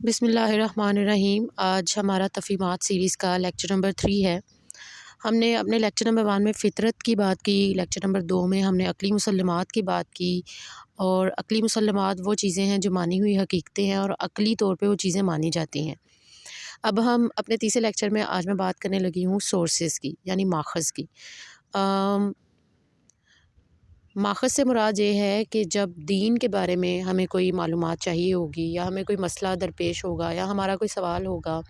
بسم اللہ الرحمن الرحیم۔ آج ہمارا تفہیمات سیریز کا لیکچر نمبر 3 ہے۔ ہم نے اپنے لیکچر نمبر 1 میں فطرت کی بات کی، لیکچر نمبر 2 میں ہم نے عقلی مسلمات کی بات کی، اور عقلی مسلمات وہ چیزیں ہیں جو مانی ہوئی حقیقتیں ہیں اور عقلی طور پہ وہ چیزیں مانی جاتی ہیں۔ اب ہم اپنے تیسرے لیکچر میں آج میں بات کرنے لگی ہوں سورسز کی، یعنی ماخذ کی۔ ماخذ سے مراد یہ ہے کہ جب دین کے بارے میں ہمیں کوئی معلومات چاہیے ہوگی، یا ہمیں کوئی مسئلہ درپیش ہوگا، یا ہمارا کوئی سوال ہوگا،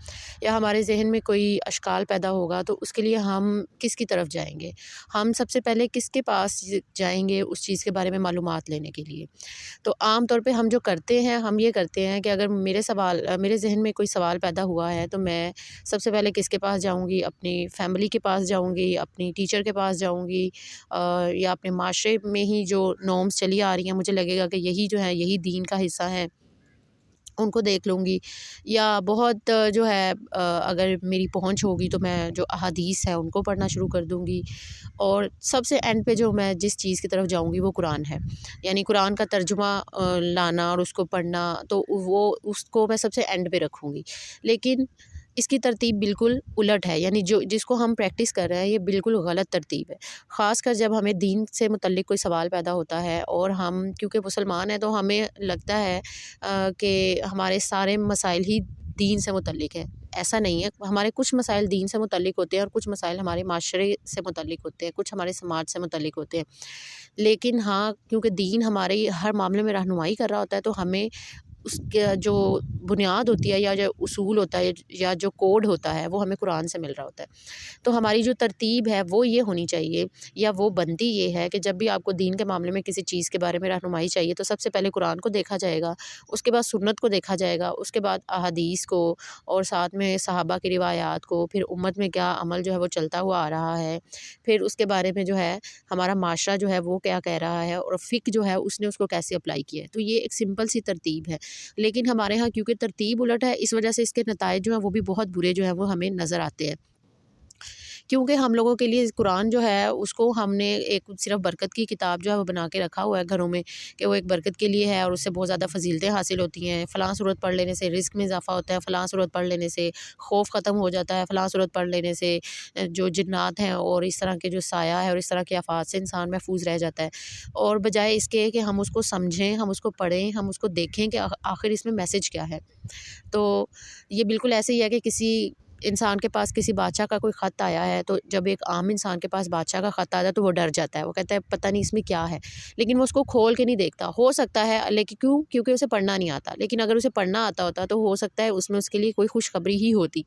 یا ہمارے ذہن میں کوئی اشکال پیدا ہوگا، تو اس کے لیے ہم کس کی طرف جائیں گے؟ ہم سب سے پہلے کس کے پاس جائیں گے اس چیز کے بارے میں معلومات لینے کے لیے؟ تو عام طور پہ ہم جو کرتے ہیں، ہم یہ کرتے ہیں کہ اگر میرے ذہن میں کوئی سوال پیدا ہوا ہے تو میں سب سے پہلے کس کے پاس جاؤں گی؟ اپنی فیملی کے پاس جاؤں گی، اپنی ٹیچر کے پاس جاؤں گی، یا اپنے معاشرے میں ہی جو نارمس چلی آ رہی ہیں، مجھے لگے گا کہ یہی جو ہے یہی دین کا حصہ ہے، ان کو دیکھ لوں گی۔ یا بہت جو ہے اگر میری پہنچ ہوگی تو میں جو احادیث ہے ان کو پڑھنا شروع کر دوں گی۔ اور سب سے اینڈ پہ جو میں جس چیز کی طرف جاؤں گی وہ قرآن ہے، یعنی قرآن کا ترجمہ لانا اور اس کو پڑھنا، تو وہ اس کو میں سب سے اینڈ پہ رکھوں گی۔ لیکن اس کی ترتیب بالکل الٹ ہے، یعنی جس کو ہم پریکٹس کر رہے ہیں یہ بالکل غلط ترتیب ہے۔ خاص کر جب ہمیں دین سے متعلق کوئی سوال پیدا ہوتا ہے، اور ہم کیونکہ مسلمان ہیں تو ہمیں لگتا ہے کہ ہمارے سارے مسائل ہی دین سے متعلق ہیں۔ ایسا نہیں ہے، ہمارے کچھ مسائل دین سے متعلق ہوتے ہیں اور کچھ مسائل ہمارے معاشرے سے متعلق ہوتے ہیں، کچھ ہمارے سماج سے متعلق ہوتے ہیں۔ لیکن ہاں، کیونکہ دین ہماری ہر معاملے میں رہنمائی کر رہا ہوتا ہے، تو ہمیں اس کا جو بنیاد ہوتی ہے، یا جو اصول ہوتا ہے، یا جو کوڈ ہوتا ہے، وہ ہمیں قرآن سے مل رہا ہوتا ہے۔ تو ہماری جو ترتیب ہے وہ یہ ہونی چاہیے، یا وہ بنتی یہ ہے کہ جب بھی آپ کو دین کے معاملے میں کسی چیز کے بارے میں رہنمائی چاہیے تو سب سے پہلے قرآن کو دیکھا جائے گا، اس کے بعد سنت کو دیکھا جائے گا، اس کے بعد احادیث کو، اور ساتھ میں صحابہ کی روایات کو، پھر امت میں کیا عمل جو ہے وہ چلتا ہوا آ رہا ہے، پھر اس کے بارے میں جو ہے ہمارا معاشرہ جو ہے وہ کیا کہہ رہا ہے، اور فقہ جو ہے اس نے اس کو کیسے اپلائی کیا ہے۔ تو یہ ایک سمپل سی ترتیب ہے، لیکن ہمارے ہاں کیونکہ ترتیب الٹ ہے، اس وجہ سے اس کے نتائج جو ہیں وہ بھی بہت برے جو ہیں وہ ہمیں نظر آتے ہیں۔ کیونکہ ہم لوگوں کے لیے قرآن جو ہے اس کو ہم نے ایک صرف برکت کی کتاب جو ہے وہ بنا کے رکھا ہوا ہے گھروں میں، کہ وہ ایک برکت کے لیے ہے اور اس سے بہت زیادہ فضیلتیں حاصل ہوتی ہیں۔ فلاں سورت پڑھ لینے سے رزق میں اضافہ ہوتا ہے، فلاں سورت پڑھ لینے سے خوف ختم ہو جاتا ہے، فلاں سورت پڑھ لینے سے جو جنات ہیں اور اس طرح کے جو سایہ ہے اور اس طرح کے آفات سے انسان محفوظ رہ جاتا ہے۔ اور بجائے اس کے کہ ہم اس کو سمجھیں، ہم اس کو پڑھیں، ہم اس کو دیکھیں کہ آخر اس میں میسج کیا ہے۔ تو یہ بالکل ایسے ہی ہے کہ کسی انسان کے پاس کسی بادشاہ کا کوئی خط آیا ہے، تو جب ایک عام انسان کے پاس بادشاہ کا خط آتا ہے تو وہ ڈر جاتا ہے، وہ کہتا ہے پتہ نہیں اس میں کیا ہے، لیکن وہ اس کو کھول کے نہیں دیکھتا۔ ہو سکتا ہے، لیکن کیونکہ اسے پڑھنا نہیں آتا، لیکن اگر اسے پڑھنا آتا ہوتا تو ہو سکتا ہے اس میں اس کے لیے کوئی خوشخبری ہی ہوتی۔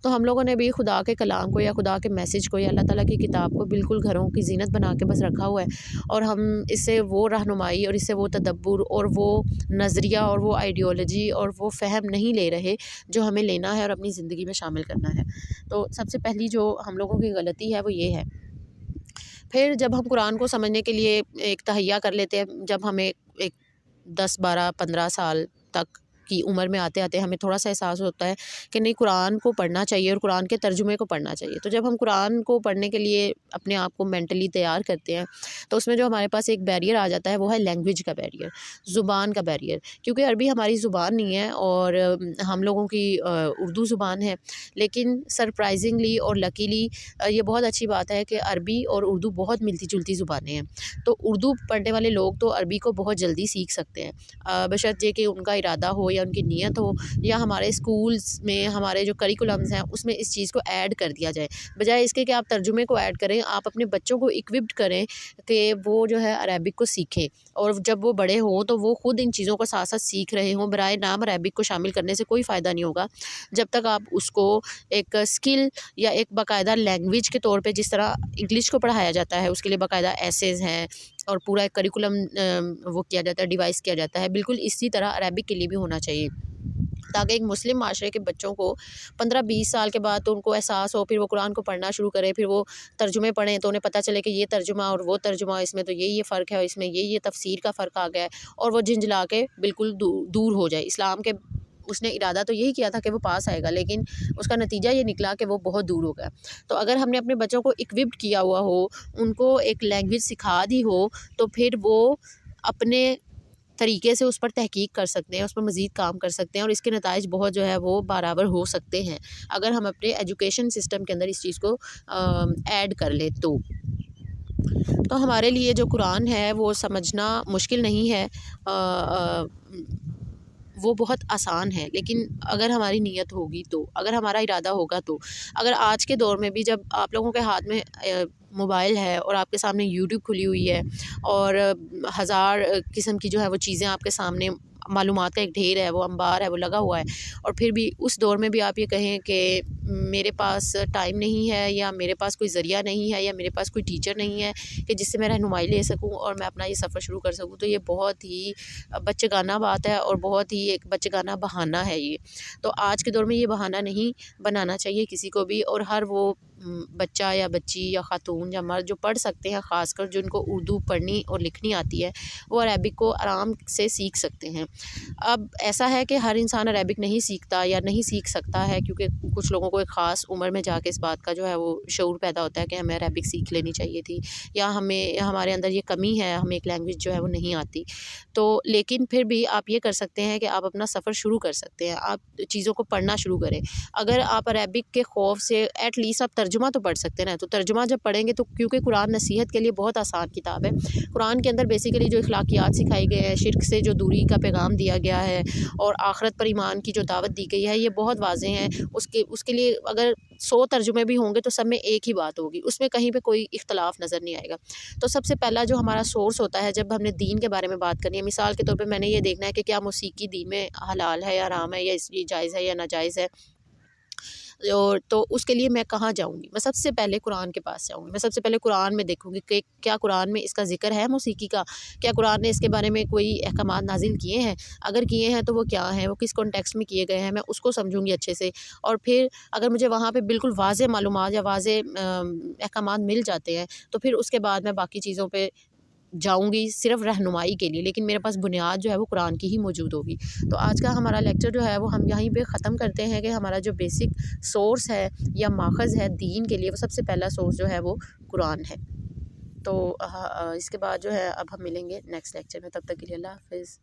تو ہم لوگوں نے بھی خدا کے کلام کو، یا خدا کے میسج کو، یا اللہ تعالیٰ کی کتاب کو بالکل گھروں کی زینت بنا کے بس رکھا ہوا ہے، اور ہم اس سے وہ رہنمائی اور اس سے وہ تدبر اور وہ نظریہ اور وہ آئیڈیالوجی اور وہ فہم نہیں لے رہے جو ہمیں لینا ہے اور اپنی زندگی میں شامل کرنا ہے۔ تو سب سے پہلی جو ہم لوگوں کی غلطی ہے وہ یہ ہے۔ پھر جب ہم قرآن کو سمجھنے کے لیے ایک تہیہ کر لیتے ہیں، جب ہمیں ایک 10 12 15 سال تک کی عمر میں آتے آتے ہمیں تھوڑا سا احساس ہوتا ہے کہ نہیں، قرآن کو پڑھنا چاہیے اور قرآن کے ترجمے کو پڑھنا چاہیے۔ تو جب ہم قرآن کو پڑھنے کے لیے اپنے آپ کو مینٹلی تیار کرتے ہیں تو اس میں جو ہمارے پاس ایک بیریئر آ جاتا ہے وہ ہے لینگویج کا بیریئر، زبان کا بیریئر، کیونکہ عربی ہماری زبان نہیں ہے اور ہم لوگوں کی اردو زبان ہے۔ لیکن سرپرائزنگلی اور لکیلی یہ بہت اچھی بات ہے کہ عربی اور اردو بہت ملتی جلتی زبانیں ہیں، تو اردو پڑھنے والے لوگ تو عربی کو بہت جلدی سیکھ سکتے ہیں، بشرطیکہ کہ ان کا ارادہ ہو یا ان کی نیت ہو، یا ہمارے اسکولز میں ہمارے جو کریکولمز ہیں اس میں اس چیز کو ایڈ کر دیا جائے، بجائے اس کے کہ آپ ترجمے کو ایڈ کریں، آپ اپنے بچوں کو اکوپڈ کریں کہ وہ جو ہے عربک کو سیکھیں، اور جب وہ بڑے ہوں تو وہ خود ان چیزوں کو ساتھ ساتھ سیکھ رہے ہوں۔ برائے نام عربک کو شامل کرنے سے کوئی فائدہ نہیں ہوگا جب تک آپ اس کو ایک اسکل یا ایک باقاعدہ لینگویج کے طور پہ، جس طرح انگلش کو پڑھایا جاتا ہے اس کے لیے باقاعدہ ایسیز ہیں اور پورا ایک کریکولم وہ کیا جاتا ہے، ڈیوائس کیا جاتا ہے، بالکل اسی طرح عربک کے لیے بھی ہونا چاہیے، تاکہ ایک مسلم معاشرے کے بچوں کو 15 20 سال کے بعد تو ان کو احساس ہو، پھر وہ قرآن کو پڑھنا شروع کریں، پھر وہ ترجمے پڑھیں تو انہیں پتہ چلے کہ یہ ترجمہ اور وہ ترجمہ، اس میں تو یہ فرق ہے اور اس میں یہ تفسیر کا فرق آ گیا ہے، اور وہ جھنجھلا کے بالکل دور ہو جائے اسلام کے۔ اس نے ارادہ تو یہی کیا تھا کہ وہ پاس آئے گا، لیکن اس کا نتیجہ یہ نکلا کہ وہ بہت دور ہو گیا۔ تو اگر ہم نے اپنے بچوں کو اکوپڈ کیا ہوا ہو، ان کو ایک لینگویج سکھا دی ہو، تو پھر وہ اپنے طریقے سے اس پر تحقیق کر سکتے ہیں، اس پر مزید کام کر سکتے ہیں، اور اس کے نتائج بہت جو ہے وہ برابر ہو سکتے ہیں اگر ہم اپنے ایجوکیشن سسٹم کے اندر اس چیز کو ایڈ کر لیں تو ہمارے لیے جو قرآن ہے وہ سمجھنا مشکل نہیں ہے، وہ بہت آسان ہے، لیکن اگر ہماری نیت ہوگی تو، اگر ہمارا ارادہ ہوگا تو، اگر آج کے دور میں بھی جب آپ لوگوں کے ہاتھ میں موبائل ہے اور آپ کے سامنے یوٹیوب کھلی ہوئی ہے اور ہزار قسم کی جو ہے وہ چیزیں آپ کے سامنے، معلومات کا ایک ڈھیر ہے، وہ انبار ہے، وہ لگا ہوا ہے، اور پھر بھی اس دور میں بھی آپ یہ کہیں کہ میرے پاس ٹائم نہیں ہے، یا میرے پاس کوئی ذریعہ نہیں ہے، یا میرے پاس کوئی ٹیچر نہیں ہے کہ جس سے میں رہنمائی لے سکوں اور میں اپنا یہ سفر شروع کر سکوں، تو یہ بہت ہی بچگانہ بات ہے اور بہت ہی ایک بچگانہ بہانہ ہے یہ۔ تو آج کے دور میں یہ بہانہ نہیں بنانا چاہیے کسی کو بھی، اور ہر وہ بچہ یا بچی یا خاتون یا مرد جو پڑھ سکتے ہیں، خاص کر جن کو اردو پڑھنی اور لکھنی آتی ہے، وہ عربک کو آرام سے سیکھ سکتے ہیں۔ اب ایسا ہے کہ ہر انسان عربک نہیں سیکھتا یا نہیں سیکھ سکتا ہے، کیونکہ کچھ لوگوں کو ایک خاص عمر میں جا کے اس بات کا جو ہے وہ شعور پیدا ہوتا ہے کہ ہمیں عربک سیکھ لینی چاہیے تھی، یا ہمارے اندر یہ کمی ہے، ہمیں ایک لینگویج جو ہے وہ نہیں آتی۔ تو لیکن پھر بھی آپ یہ کر سکتے ہیں کہ آپ اپنا سفر شروع کر سکتے ہیں، آپ چیزوں کو پڑھنا شروع کریں۔ اگر آپ عربک کے خوف سے ایٹ لیسٹ آپ ترجمہ تو پڑھ سکتے ہیں نا، تو ترجمہ جب پڑھیں گے تو، کیونکہ قرآن نصیحت کے لیے بہت آسان کتاب ہے۔ قرآن کے اندر بیسیکلی جو اخلاقیات سکھائی گئے ہیں، شرک سے جو دوری کا پیغام دیا گیا ہے اور آخرت پر ایمان کی جو دعوت دی گئی ہے، یہ بہت واضح ہیں۔ اس کے لیے اگر 100 ترجمے بھی ہوں گے تو سب میں ایک ہی بات ہوگی، اس میں کہیں پہ کوئی اختلاف نظر نہیں آئے گا۔ تو سب سے پہلا جو ہمارا سورس ہوتا ہے جب ہم نے دین کے بارے میں بات کرنی ہے، مثال کے طور پہ میں نے یہ دیکھنا ہے کہ کیا موسیقی دین میں حلال ہے یا حرام ہے، یا یہ جائز ہے یا ناجائز ہے، تو اس کے لیے میں کہاں جاؤں گی؟ میں سب سے پہلے قرآن کے پاس جاؤں گی، میں سب سے پہلے قرآن میں دیکھوں گی کہ کیا قرآن میں اس کا ذکر ہے موسیقی کا، کیا قرآن نے اس کے بارے میں کوئی احکامات نازل کیے ہیں، اگر کیے ہیں تو وہ کیا ہیں، وہ کس کانٹیکسٹ میں کیے گئے ہیں، میں اس کو سمجھوں گی اچھے سے۔ اور پھر اگر مجھے وہاں پہ بالکل واضح معلومات یا واضح احکامات مل جاتے ہیں تو پھر اس کے بعد میں باقی چیزوں پہ جاؤں گی صرف رہنمائی کے لیے، لیکن میرے پاس بنیاد جو ہے وہ قرآن کی ہی موجود ہوگی۔ تو آج کا ہمارا لیکچر جو ہے وہ ہم یہیں پہ ختم کرتے ہیں کہ ہمارا جو بیسک سورس ہے یا ماخذ ہے دین کے لیے، وہ سب سے پہلا سورس جو ہے وہ قرآن ہے۔ تو اس کے بعد جو ہے اب ہم ملیں گے نیکسٹ لیکچر میں، تب تک کے لیے اللہ حافظ۔